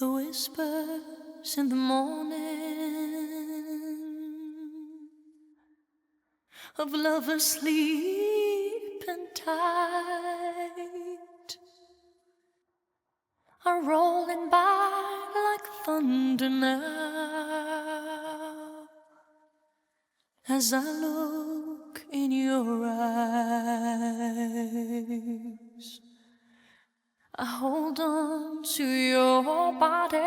The whispers in the morning of lovers sleeping tight are rolling by like thunder now. As I look in your eyes, I hold on to your body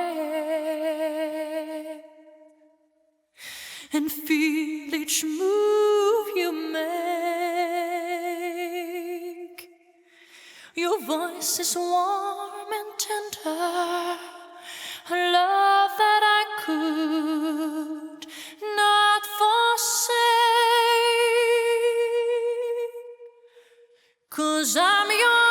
and feel each move you make. Your voice is warm and tender, a love that I could not forsake. 'Cause I'm your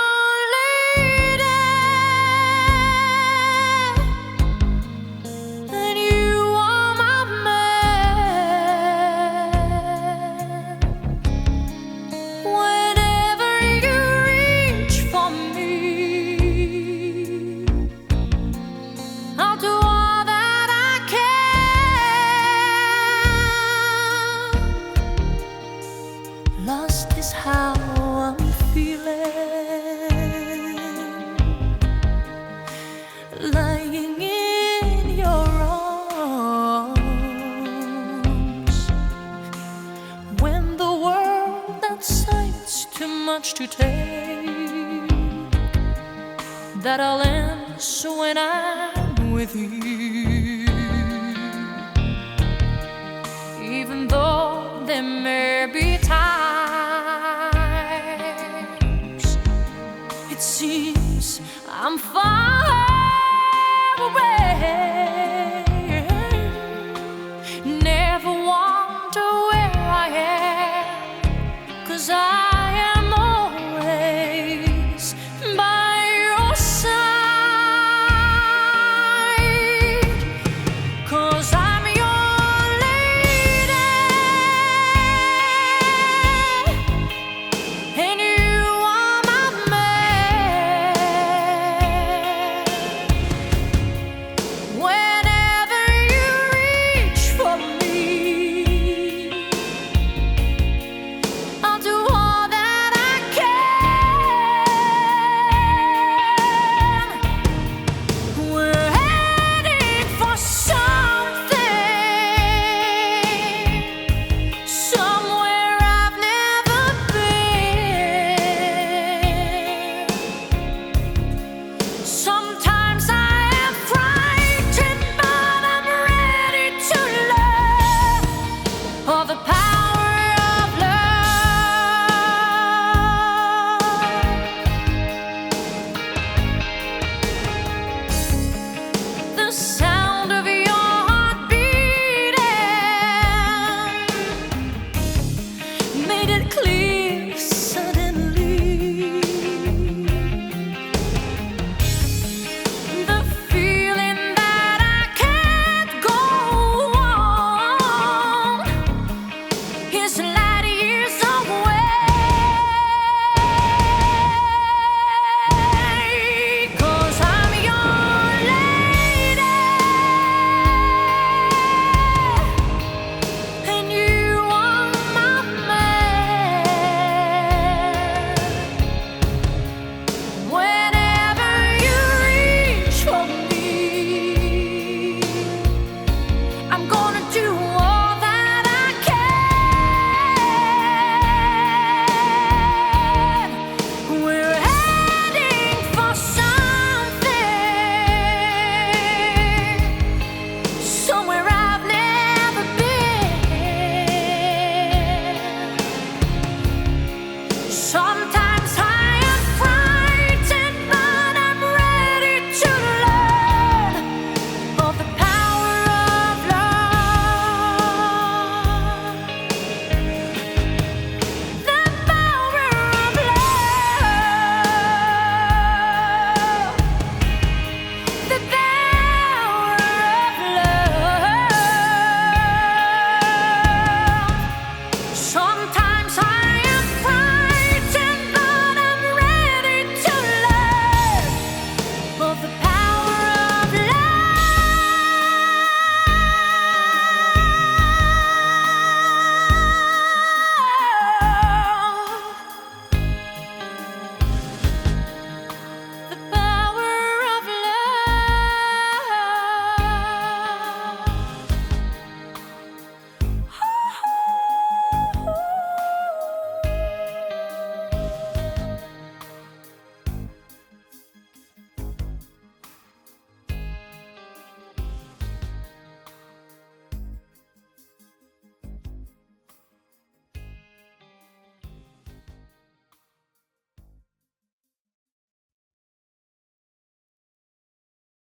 lost is how I'm feeling, lying in your arms. When the world decides too much to take, that all ends when I'm with you. Even though there may be times it seems I'm far away, never wonder where I am, 'cause I am always by your side. 'Cause I'm your lady and you are my man. Whenever you reach for me, I'll do all that I can. We're heading for something, somewhere I've never been. Sometimes I am frightened, but I'm ready to learn all the power of love. The sound